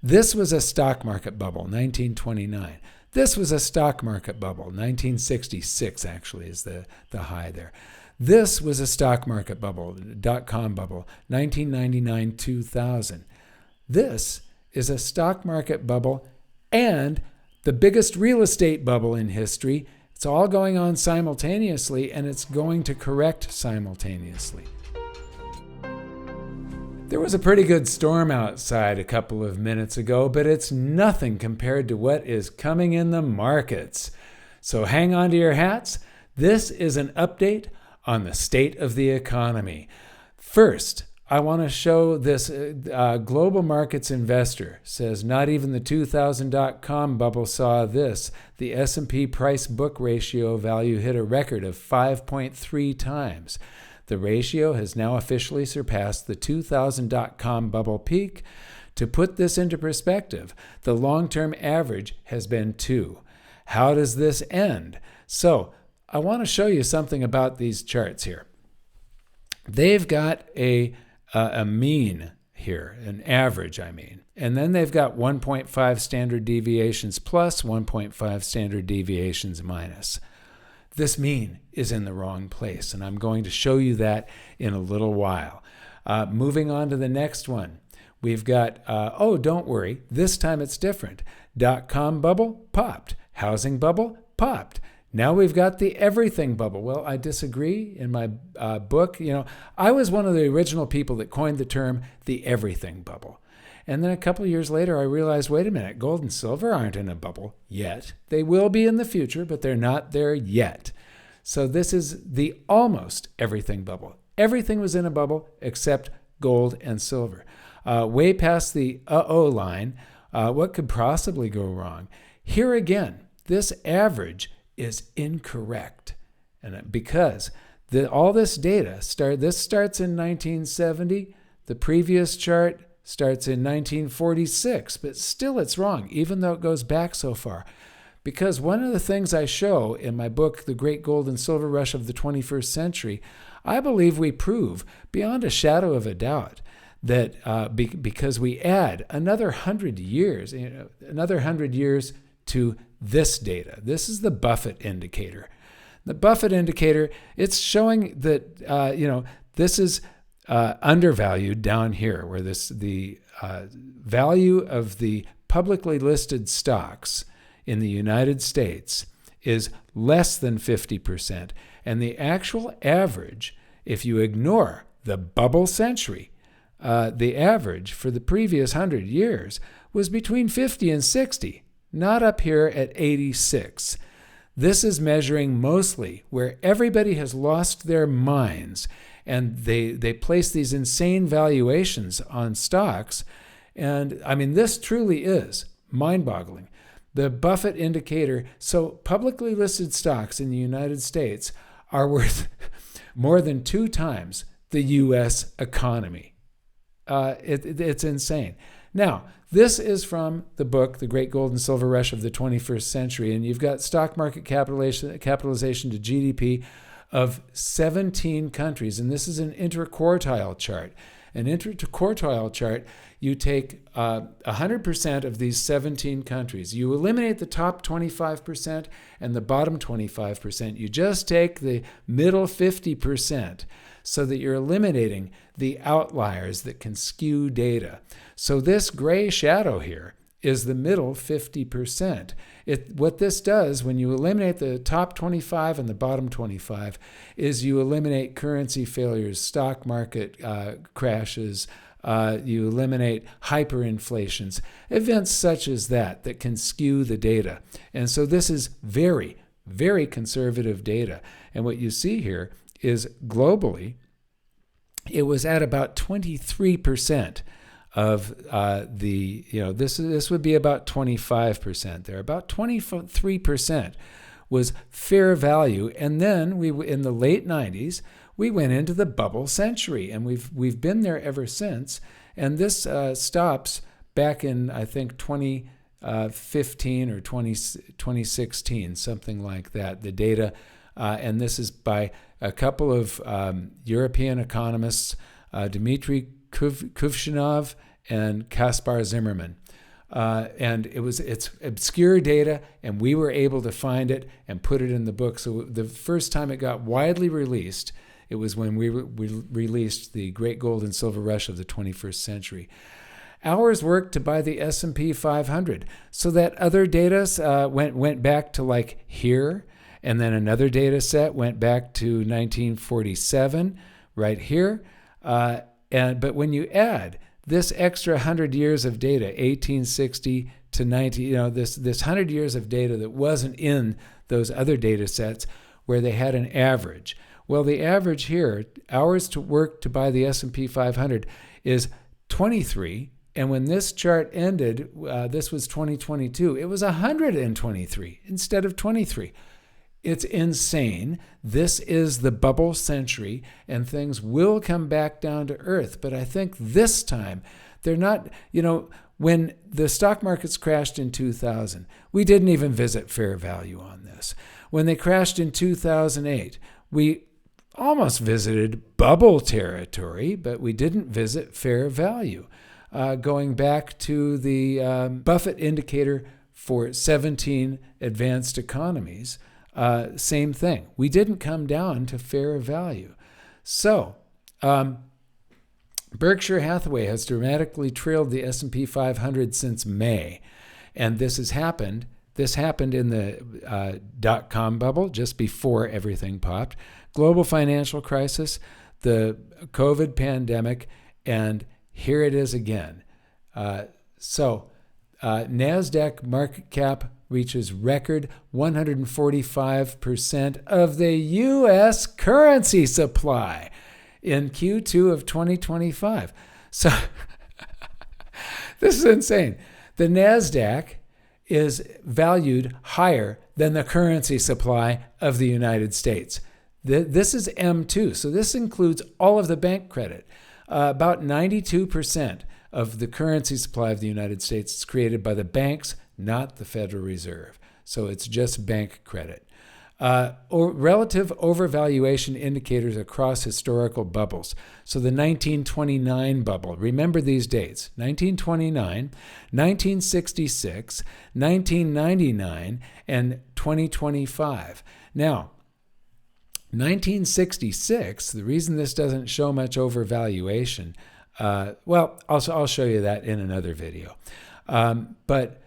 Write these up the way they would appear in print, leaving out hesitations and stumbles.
This was a stock market bubble, 1929. This was a stock market bubble, 1966 actually is the high there. This was a stock market bubble, dot-com bubble, 1999-2000. This is a stock market bubble and the biggest real estate bubble in history. It's all going on simultaneously, and it's going to correct simultaneously. There was a pretty good storm outside a couple of minutes ago, but it's nothing compared to what is coming in the markets. So hang on to your hats. This is an update on the state of the economy. First, I want to show this global markets investor says not even the 2000 dot-com bubble saw this. The S&P price book ratio value hit a record of 5.3 times. The ratio has now officially surpassed the 2000 dot-com bubble peak. To put this into perspective, the long-term average has been 2. How does this end? So I want to show you something about these charts here. They've got a mean here, an average, and then they've got 1.5 standard deviations plus, 1.5 standard deviations minus. This mean is in the wrong place, and I'm going to show you that in a little while. Moving on to the next one, we've got, don't worry, this time it's different. Dot-com bubble popped, housing bubble popped. Now we've got the everything bubble. Well, I disagree. In my book, I was one of the original people that coined the term the everything bubble. And then a couple of years later, I realized, wait a minute, gold and silver aren't in a bubble yet. They will be in the future, but they're not there yet. So this is the almost everything bubble. Everything was in a bubble except gold and silver. Way past the uh-oh line, what could possibly go wrong? Here again, this average is incorrect. And because all this data, this starts in 1970, the previous chart starts in 1946, but still it's wrong, even though it goes back so far. Because one of the things I show in my book, The Great Gold and Silver Rush of the 21st Century, I believe we prove beyond a shadow of a doubt that because we add another 100 years, to this data. This is the Buffett Indicator. The Buffett Indicator, it's showing that, this is undervalued down here, where the value of the publicly listed stocks in the United States is less than 50%. And the actual average, if you ignore the bubble century, the average for the previous 100 years was between 50 and 60, not up here at 86. This is measuring mostly where everybody has lost their minds and they place these insane valuations on stocks. And this truly is mind-boggling. The Buffett Indicator, so publicly listed stocks in the United States are worth more than 2 times the U.S. economy. It's insane. Now, this is from the book, The Great Gold and Silver Rush of the 21st Century, and you've got stock market capitalization to GDP of 17 countries, and this is an interquartile chart. An interquartile chart, you take 100% of these 17 countries. You eliminate the top 25% and the bottom 25%. You just take the middle 50% so that you're eliminating the outliers that can skew data. So this gray shadow here is the middle 50%. What this does when you eliminate the top 25 and the bottom 25 is you eliminate currency failures, stock market crashes, you eliminate hyperinflations, events such as that can skew the data. And so this is very, very conservative data. And what you see here is globally, it was at about 23% of this would be about 25% there. About 23% was fair value. And then in the late 90s, we went into the bubble century, and we've been there ever since. And this stops back in, I think, 2015 or 2016, something like that, the data. And this is by a couple of European economists, Dmitry Kuvshinov and Kaspar Zimmerman. And it's obscure data, and we were able to find it and put it in the book. So the first time it got widely released, it was when we released the Great Gold and Silver Rush of the 21st Century. Hours worked to buy the S&P 500. So that other data went back to like here, and then another data set went back to 1947, right here. But when you add this extra 100 years of data, 1860 to 90, this 100 years of data that wasn't in those other data sets where they had an average. Well, the average here, hours to work to buy the S&P 500, is 23. And when this chart ended, this was 2022, it was 123 instead of 23. It's insane. This is the bubble century, and things will come back down to earth. But I think this time, they're not, when the stock markets crashed in 2000, we didn't even visit fair value on this. When they crashed in 2008, we almost visited bubble territory, but we didn't visit fair value. Going back to the Buffett Indicator for 17 advanced economies, same thing. We didn't come down to fair value. So Berkshire Hathaway has dramatically trailed the S&P 500 since May. And this happened in the dot-com bubble just before everything popped, global financial crisis, the COVID pandemic, and here it is again. NASDAQ market cap reaches record 145% of the U.S. currency supply in Q2 of 2025. So this is insane. The NASDAQ is valued higher than the currency supply of the United States. This is M2, so this includes all of the bank credit. About 92% of the currency supply of the United States is created by the banks, not the Federal Reserve. So it's just bank credit. Relative overvaluation indicators across historical bubbles. So the 1929 bubble, remember these dates, 1929, 1966, 1999, and 2025. Now, 1966, the reason this doesn't show much overvaluation, I'll show you that in another video. But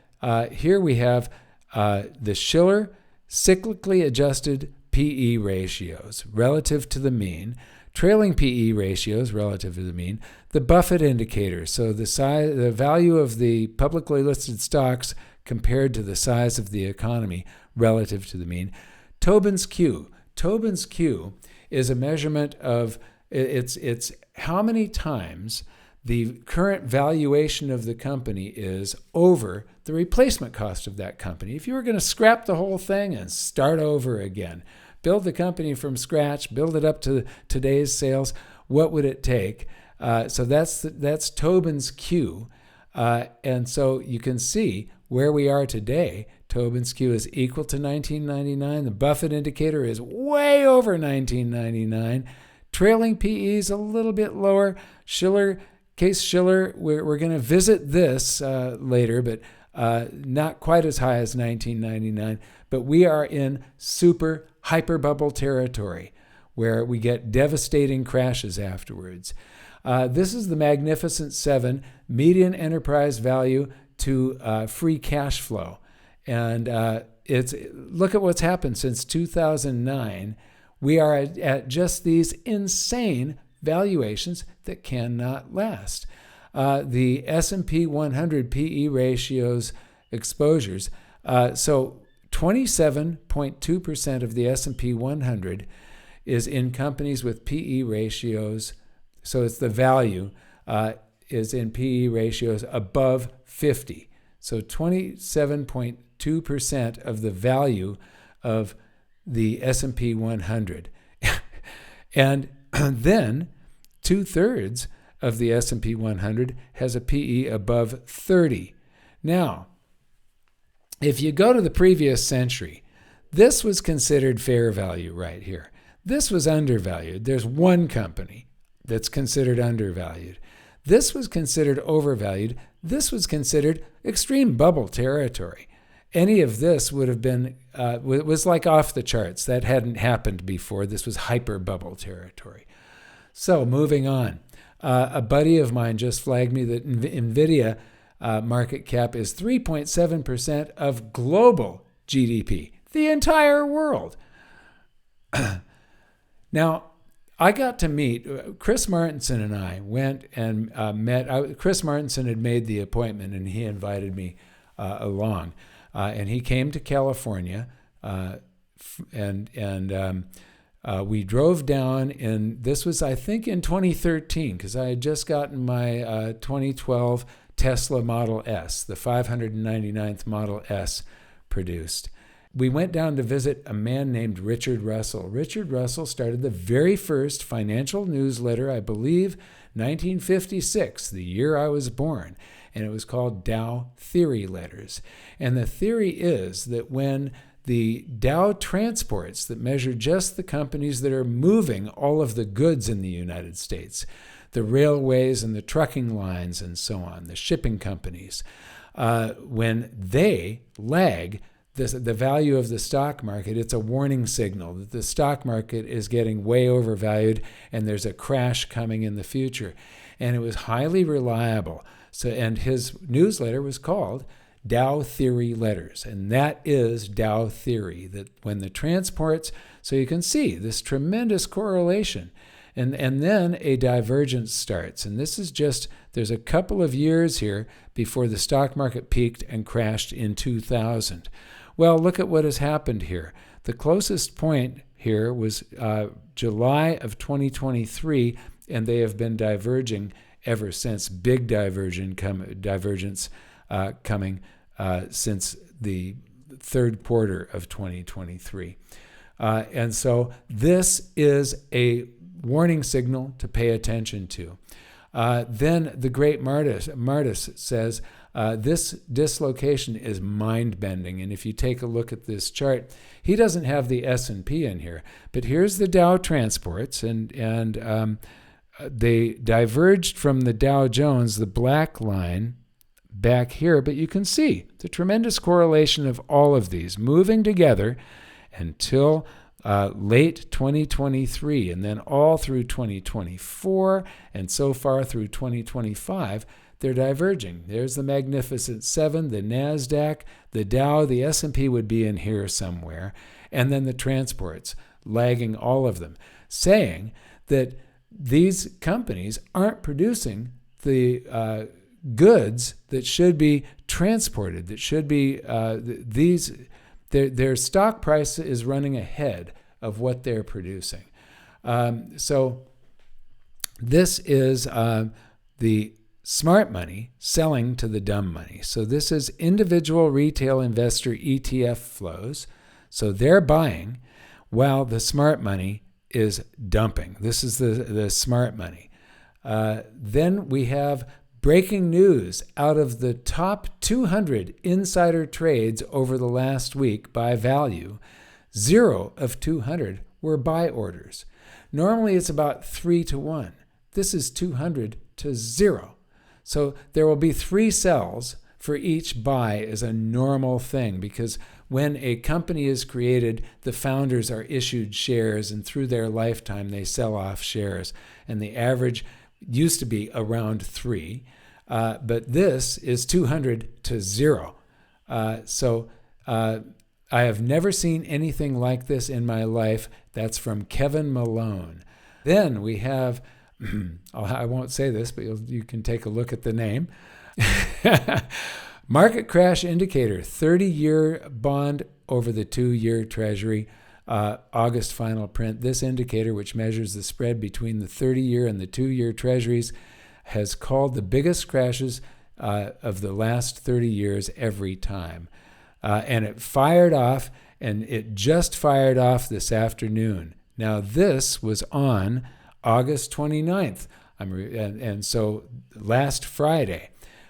here we have the Shiller cyclically adjusted PE ratios relative to the mean, trailing PE ratios relative to the mean, the Buffett indicator, so the value of the publicly listed stocks compared to the size of the economy relative to the mean, Tobin's Q. Tobin's Q is a measurement of it's how many times the current valuation of the company is over the replacement cost of that company. If you were going to scrap the whole thing and start over again, build the company from scratch, build it up to today's sales, what would it take? So that's Tobin's Q. And so you can see where we are today. Tobin's Q is equal to 1999. The Buffett indicator is way over 1999. Trailing PE is a little bit lower. Case Shiller, we're going to visit this later, but not quite as high as 1999. But we are in super hyper bubble territory where we get devastating crashes afterwards. This is the Magnificent Seven, median enterprise value to free cash flow. And look at what's happened since 2009. We are at just these insane valuations that cannot last. The S&P 100 PE ratios exposures. So 27.2% of the S&P 100 is in companies with PE ratios. So it's the value is in PE ratios above 50. So 27.2% of the value of the S&P 100. And then 2/3 of the S&P 100 has a PE above 30. Now, if you go to the previous century, this was considered fair value right here. This was undervalued. There's one company that's considered undervalued. This was considered overvalued. this was considered extreme bubble territory. Any of this would have been, was like off the charts. That hadn't happened before. This was hyper bubble territory. So moving on. A buddy of mine just flagged me that NVIDIA market cap is 3.7% of global GDP, the entire world. Now, I got to meet, Chris Martenson and I went and met. Chris Martenson had made the appointment and he invited me along. And he came to California and we drove down, and this was, I think, in 2013, because I had just gotten my 2012 Tesla Model S, the 599th Model S produced. We went down to visit a man named Richard Russell. Richard Russell started the very first financial newsletter, I believe, 1956, the year I was born, and it was called Dow Theory Letters. And the theory is that when the Dow Transports, that measure just the companies that are moving all of the goods in the United States, the railways and the trucking lines and so on, the shipping companies, when they lag the value of the stock market, it's a warning signal that the stock market is getting way overvalued and there's a crash coming in the future. And it was highly reliable. So, and his newsletter was called Dow Theory Letters, and that is Dow Theory, that when the transports, so you can see this tremendous correlation, and then a divergence starts. And this is just, there's a couple of years here before the stock market peaked and crashed in 2000. Well, look at what has happened here. The closest point here was July of 2023, and they have been diverging ever since. Big divergence coming since the third quarter of 2023. And so this is a warning signal to pay attention to. Then the great Martis says, this dislocation is mind-bending. And if you take a look at this chart, he doesn't have the S&P in here, but here's the Dow Transports, and they diverged from the Dow Jones, the black line, back here, but you can see the tremendous correlation of all of these moving together until late 2023, and then all through 2024, and so far through 2025, they're diverging. There's the Magnificent Seven, the NASDAQ, the Dow, the S&P would be in here somewhere, and then the transports, lagging all of them, saying that these companies aren't producing the goods that should be transported, that should be their stock price is running ahead of what they're producing. So this is the smart money selling to the dumb money. So this is individual retail investor ETF flows. So they're buying while the smart money is dumping. This is the smart money. Then we have breaking news out of the top 200 insider trades over the last week by value. 0 of 200 were buy orders. Normally it's about 3 to 1. This is 200 to 0. So there will be 3 sells for each buy as a normal thing, because when a company is created, the founders are issued shares, and through their lifetime they sell off shares. And the average used to be around 3, but this is 200 to 0. So I have never seen anything like this in my life. That's from Kevin Malone. Then we have, I won't say this, but you can take a look at the name. Market Crash Indicator, 30-year bond over the 2-year Treasury, August final print. This indicator, which measures the spread between the 30-year and the 2-year Treasuries, has called the biggest crashes of the last 30 years every time. And it fired off, and it just fired off this afternoon. Now, this was on August 29th, and so last Friday.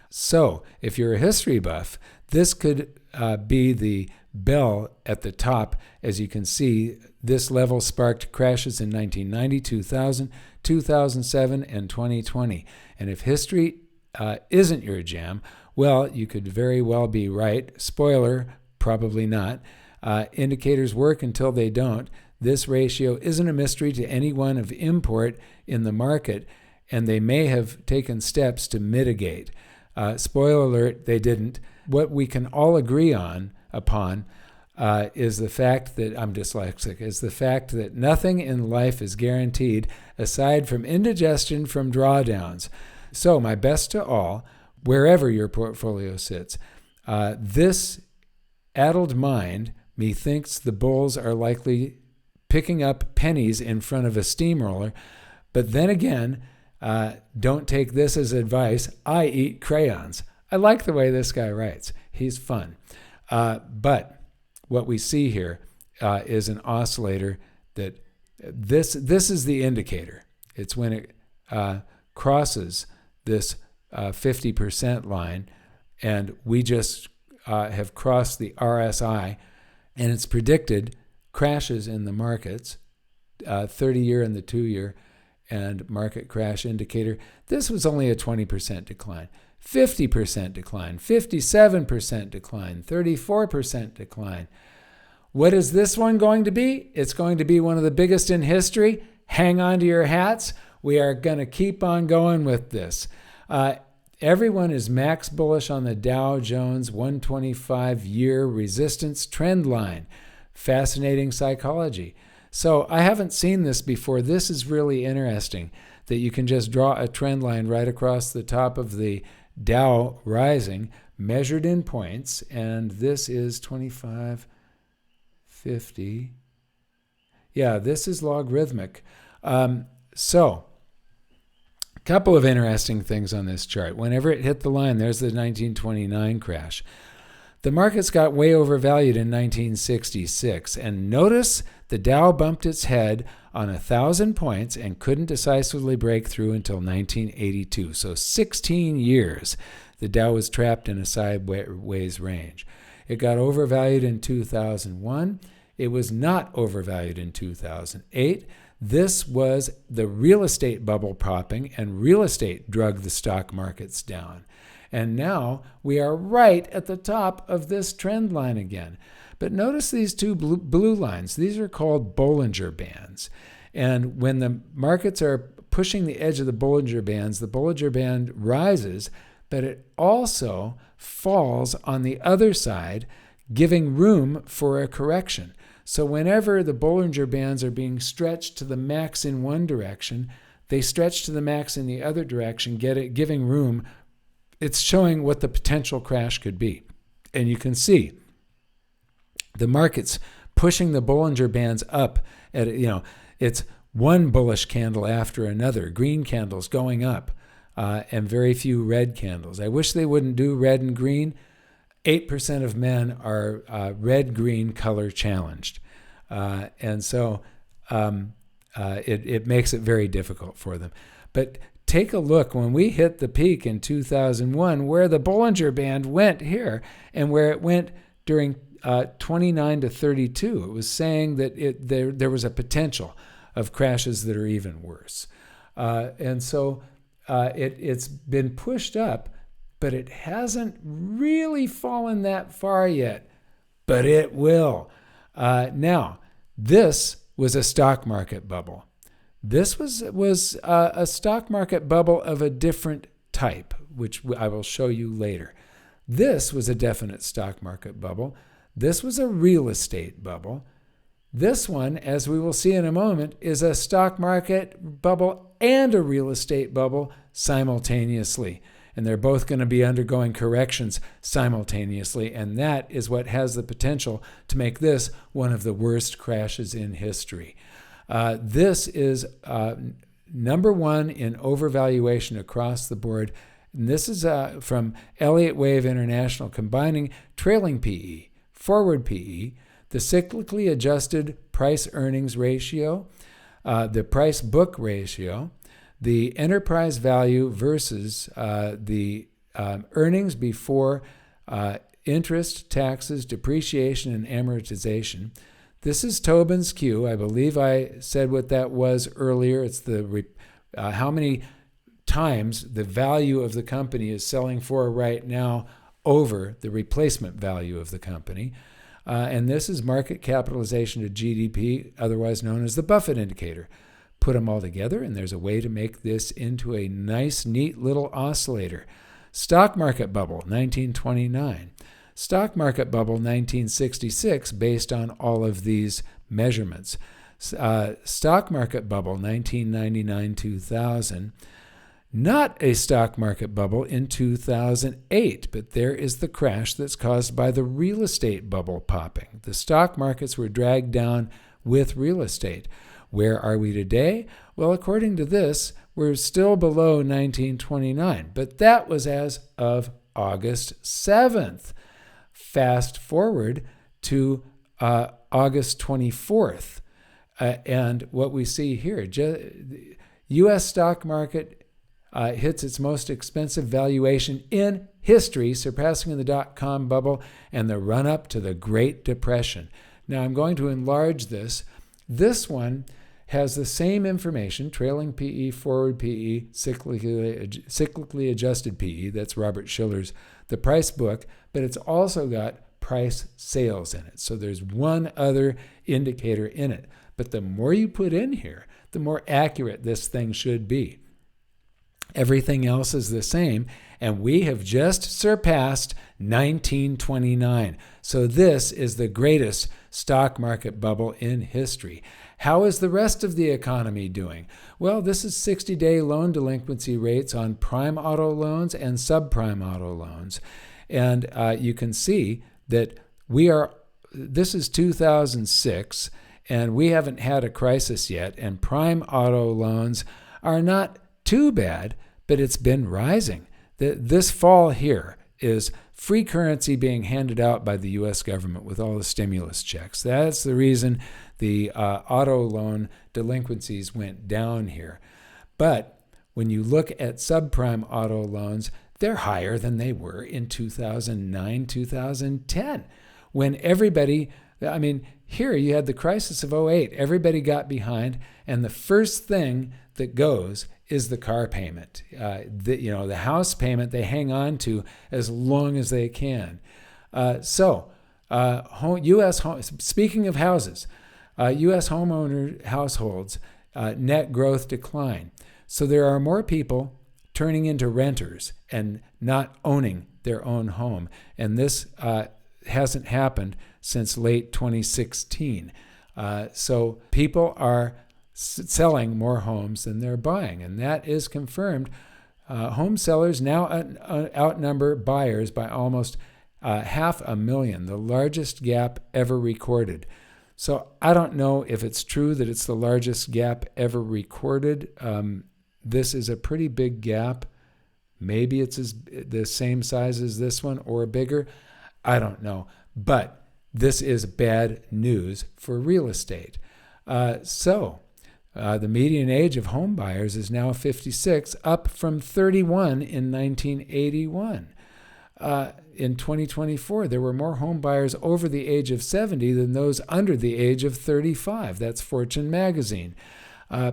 So if you're a history buff, this could be the bell at the top. As you can see, this level sparked crashes in 1990, 2000, 2007, and 2020. And if history isn't your jam, well, you could very well be right. Spoiler, probably not. Indicators work until they don't. This ratio isn't a mystery to anyone of import in the market, and they may have taken steps to mitigate. Spoiler alert, they didn't. What we can all agree upon is the fact that I'm dyslexic, is the fact that nothing in life is guaranteed aside from indigestion from drawdowns. So my best to all, wherever your portfolio sits, this addled mind, methinks the bulls are likely picking up pennies in front of a steamroller. But then again, don't take this as advice. I eat crayons. I like the way this guy writes. He's fun. But what we see here is an oscillator that this is the indicator. It's when it crosses this 50% line, and we just have crossed the RSI, and it's predicted crashes in the markets, 30-year and the 2-year, and market crash indicator. This was only a 20% decline, 50% decline, 57% decline, 34% decline. What is this one going to be? It's going to be one of the biggest in history. Hang on to your hats. We are going to keep on going with this. Everyone is max bullish on the Dow Jones 125-year resistance trend line. Fascinating psychology. So I haven't seen this before. This is really interesting, that you can just draw a trend line right across the top of the Dow rising, measured in points, and this is 25, 50. Yeah, this is logarithmic. So a couple of interesting things on this chart. Whenever it hit the line, there's the 1929 crash. The markets got way overvalued in 1966, and notice the Dow bumped its head on 1,000 points and couldn't decisively break through until 1982. So 16 years, the Dow was trapped in a sideways range. It got overvalued in 2001. It was not overvalued in 2008. This was the real estate bubble popping, and real estate dragged the stock markets down. And now we are right at the top of this trend line again. But notice these two blue lines. These are called Bollinger Bands. And when the markets are pushing the edge of the Bollinger Bands, the Bollinger Band rises, but it also falls on the other side, giving room for a correction. So whenever the Bollinger Bands are being stretched to the max in one direction, they stretch to the max in the other direction, giving room. It's showing what the potential crash could be. And you can see the market's pushing the Bollinger Bands up at, it's one bullish candle after another, green candles going up, and very few red candles. I wish they wouldn't do red and green. 8% of men are red-green color challenged. And so it makes it very difficult for them. But take a look when we hit the peak in 2001, where the Bollinger Band went here and where it went during 29 to 32. It was saying that there was a potential of crashes that are even worse. And so it's been pushed up, but it hasn't really fallen that far yet. But it will. Now, this was a stock market bubble. This was a stock market bubble of a different type, which I will show you later. This was a definite stock market bubble. This was a real estate bubble. This one, as we will see in a moment, is a stock market bubble and a real estate bubble simultaneously. And they're both going to be undergoing corrections simultaneously. And that is what has the potential to make this one of the worst crashes in history. This is number one in overvaluation across the board. And this is from Elliott Wave International, combining trailing PE, forward PE, the cyclically adjusted price-earnings ratio, the price-book ratio, the enterprise value versus the earnings before interest, taxes, depreciation, and amortization. This is Tobin's Q. I believe I said what that was earlier. It's the how many times the value of the company is selling for right now over the replacement value of the company. And this is market capitalization to GDP, otherwise known as the Buffett Indicator. Put them all together, and there's a way to make this into a nice, neat little oscillator. Stock market bubble, 1929. Stock market bubble, 1966, based on all of these measurements. Stock market bubble, 1999-2000. Not a stock market bubble in 2008, but there is the crash that's caused by the real estate bubble popping. The stock markets were dragged down with real estate. Where are we today? Well, according to this, we're still below 1929, but that was as of August 7th. Fast forward to August 24th, and what we see here, U.S. stock market hits its most expensive valuation in history, surpassing the dot-com bubble and the run-up to the Great Depression. Now, I'm going to enlarge this. This one has the same information, trailing PE, forward PE, cyclically adjusted PE. That's Robert Shiller's The Price Book, but it's also got price sales in it. So there's one other indicator in it. But the more you put in here, the more accurate this thing should be. Everything else is the same, and we have just surpassed 1929. So this is the greatest stock market bubble in history. How is the rest of the economy doing? Well, this is 60-day loan delinquency rates on prime auto loans and subprime auto loans. And you can see that this is 2006, and we haven't had a crisis yet, and prime auto loans are not too bad, but it's been rising. This fall here is free currency being handed out by the U.S. government with all the stimulus checks. That's the reason the auto loan delinquencies went down here. But when you look at subprime auto loans, they're higher than they were in 2009, 2010, when everybody, here you had the crisis of 2008. Everybody got behind, and the first thing that goes is the car payment. The house payment they hang on to as long as they can. Speaking of houses, U.S. homeowner households net growth decline. So there are more people turning into renters and not owning their own home. And this hasn't happened since late 2016. So people are selling more homes than they're buying, and that is confirmed. Home sellers now outnumber buyers by almost 500,000, the largest gap ever recorded. So I don't know if it's true that it's the largest gap ever recorded. This is a pretty big gap. Maybe it's the same size as this one or bigger. I don't know. But this is bad news for real estate. The median age of home buyers is now 56, up from 31 in 1981. In 2024, there were more home buyers over the age of 70 than those under the age of 35. That's Fortune magazine.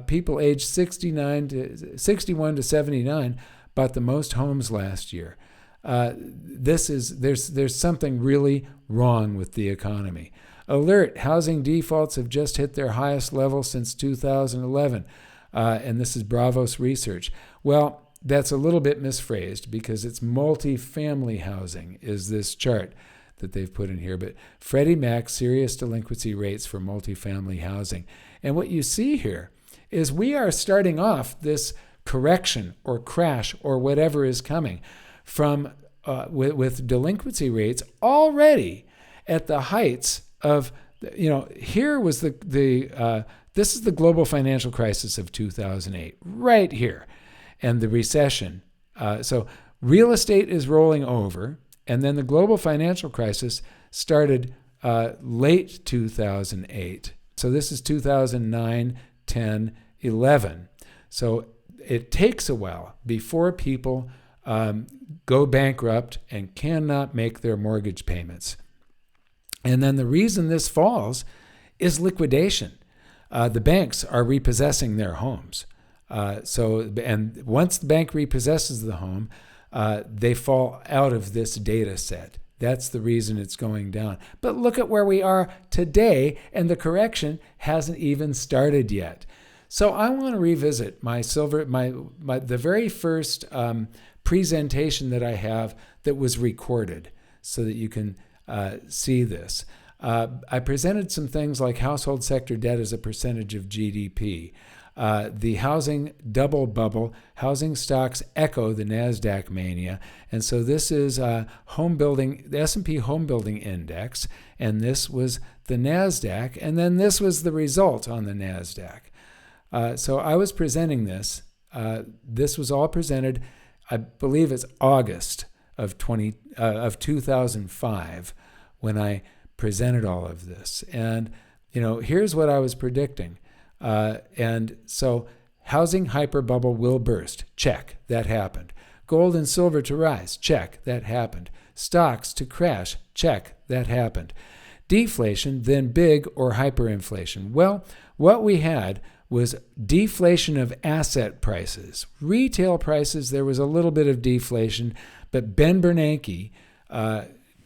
People aged 61 to 79 bought the most homes last year. There's something really wrong with the economy. Alert, housing defaults have just hit their highest level since 2011. And this is Bravos research. Well, that's a little bit misphrased because it's multifamily housing is this chart that they've put in here. But Freddie Mac serious delinquency rates for multifamily housing. And what you see here is we are starting off this correction or crash or whatever is coming from with delinquency rates already at the heights of, here was this is the global financial crisis of 2008, right here, and the recession. So real estate is rolling over, and then the global financial crisis started late 2008. So this is 2009, 10, 11. So it takes a while before people go bankrupt and cannot make their mortgage payments. And then the reason this falls is liquidation. The banks are repossessing their homes. And once the bank repossesses the home, they fall out of this data set. That's the reason it's going down. But look at where we are today, and the correction hasn't even started yet. So I want to revisit the very first presentation that I have that was recorded so that you can see this. I presented some things like household sector debt as a percentage of GDP. The housing double bubble, housing stocks echo the NASDAQ mania. And so this is the S&P Home Building Index, and this was the NASDAQ, and then this was the result on the NASDAQ. So I was presenting this. This was all presented, I believe it's August of 2005 when I presented all of this. And, here's what I was predicting. And so housing hyperbubble will burst. Check. That happened. Gold and silver to rise. Check. That happened. Stocks to crash. Check. That happened. Deflation, then big or hyperinflation. Well, what we had was deflation of asset prices. Retail prices, there was a little bit of deflation, but Ben Bernanke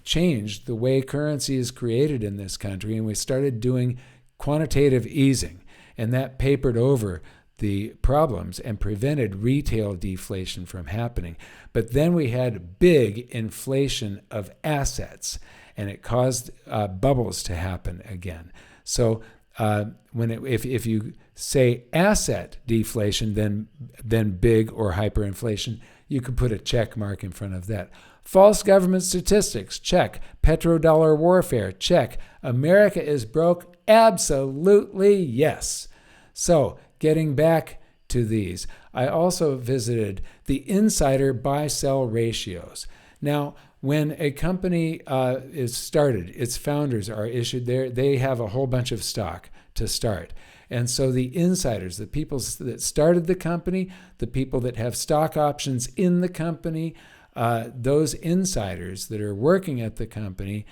changed the way currency is created in this country, and we started doing quantitative easing. And that papered over the problems and prevented retail deflation from happening. But then we had big inflation of assets, and it caused bubbles to happen again. So if you say asset deflation, then big or hyperinflation, you could put a check mark in front of that. False government statistics, check. Petrodollar warfare, check. America is broke, absolutely yes. So getting back to these, I also visited the insider buy-sell ratios. Now, when a company is started, its founders are issued there, they have a whole bunch of stock to start. And so the insiders, the people that started the company, the people that have stock options in the company, those insiders that are working at the company,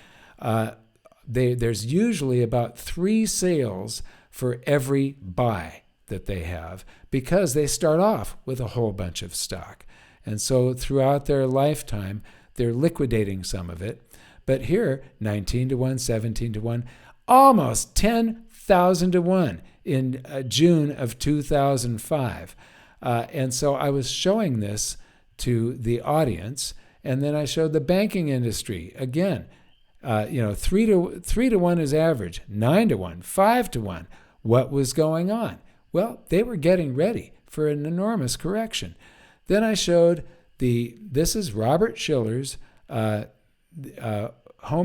there's usually about 3 sales for every buy that they have because they start off with a whole bunch of stock. And so throughout their lifetime, they're liquidating some of it. But here, 19 to 1, 17 to 1, almost 10,000 to 1 in June of 2005. And so I was showing this to the audience, and then I showed the banking industry. Again, 3 to 1 is average, 9 to 1, 5 to 1. What was going on? Well, they were getting ready for an enormous correction. Then I showed this is Robert Shiller's home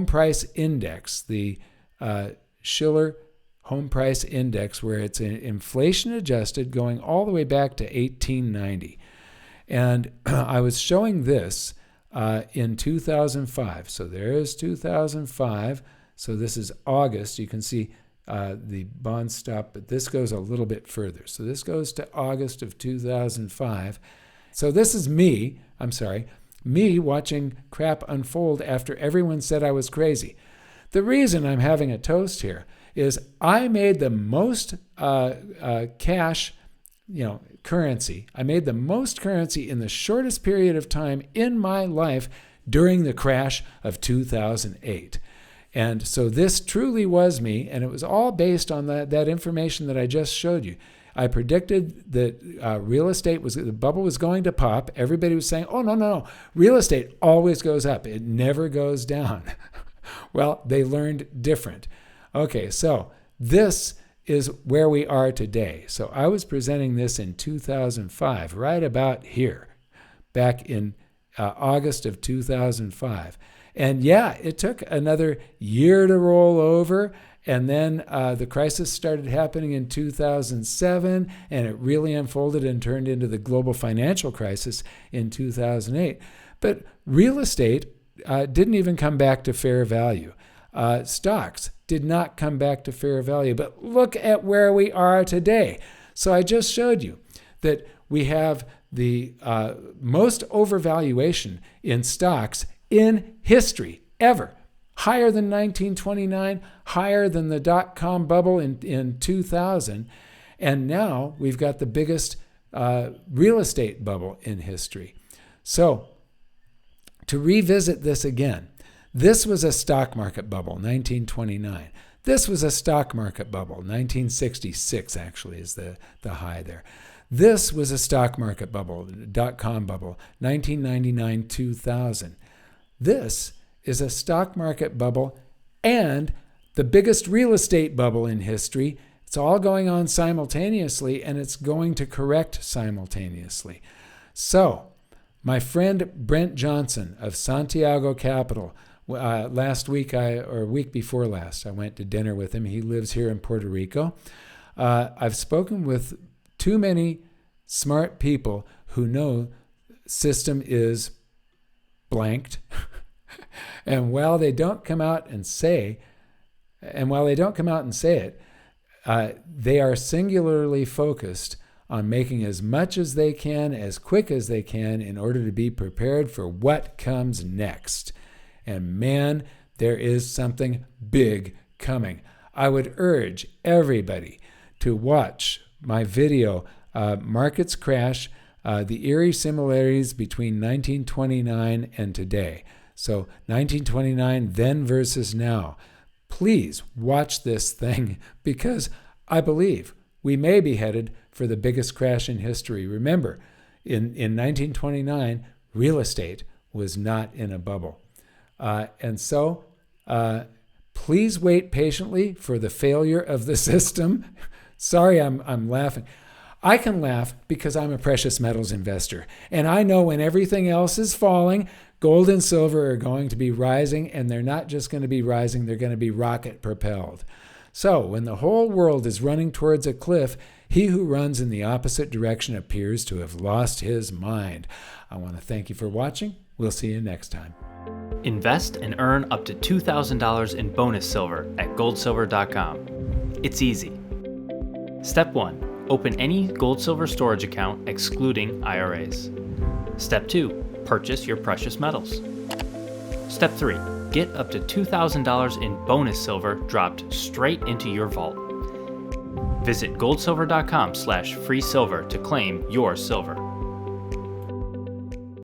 price index, the Shiller home price index, where it's inflation adjusted going all the way back to 1890. And I was showing this in 2005. So there is 2005. So this is August. You can see the bond stop, but this goes a little bit further. So this goes to August of 2005. So this is me watching crap unfold after everyone said I was crazy. The reason I'm having a toast here is I made the most cash, currency. I made the most currency in the shortest period of time in my life during the crash of 2008. And so this truly was me, and it was all based on that information that I just showed you. I predicted that real estate the bubble was going to pop. Everybody was saying, oh, no. Real estate always goes up. It never goes down. Well, they learned different. Okay, so this is where we are today. So I was presenting this in 2005, right about here, back in August of 2005. And yeah, it took another year to roll over. And then the crisis started happening in 2007, and it really unfolded and turned into the global financial crisis in 2008. But real estate didn't even come back to fair value. Stocks did not come back to fair value. But look at where we are today. So I just showed you that we have the most overvaluation in stocks in history ever. Higher than 1929, higher than the dot-com bubble in 2000. And now we've got the biggest real estate bubble in history. So to revisit this again, this was a stock market bubble, 1929. This was a stock market bubble, 1966 actually is the high there. This was a stock market bubble, dot-com bubble, 1999-2000. This is a stock market bubble and the biggest real estate bubble in history. It's all going on simultaneously, and it's going to correct simultaneously. So, my friend Brent Johnson of Santiago Capital, last week, or week before last, I went to dinner with him. He lives here in Puerto Rico. I've spoken with too many smart people who know system is blanked. And while they don't come out and say it, they are singularly focused on making as much as they can, as quick as they can, in order to be prepared for what comes next. And man, there is something big coming. I would urge everybody to watch my video, Markets Crash, the eerie similarities between 1929 and today. So 1929 then versus now. Please watch this thing because I believe we may be headed for the biggest crash in history. Remember, in 1929, real estate was not in a bubble. And so please wait patiently for the failure of the system. Sorry, I'm laughing. I can laugh because I'm a precious metals investor. And I know when everything else is falling, gold and silver are going to be rising, and they're not just going to be rising, they're going to be rocket-propelled. So when the whole world is running towards a cliff, he who runs in the opposite direction appears to have lost his mind. I want to thank you for watching. We'll see you next time. Invest and earn up to $2,000 in bonus silver at goldsilver.com. It's easy. Step 1. Open any gold-silver storage account excluding IRAs. Step 2. Purchase your precious metals. Step 3. Get up to $2,000 in bonus silver dropped straight into your vault. Visit goldsilver.com/free silver to claim your silver.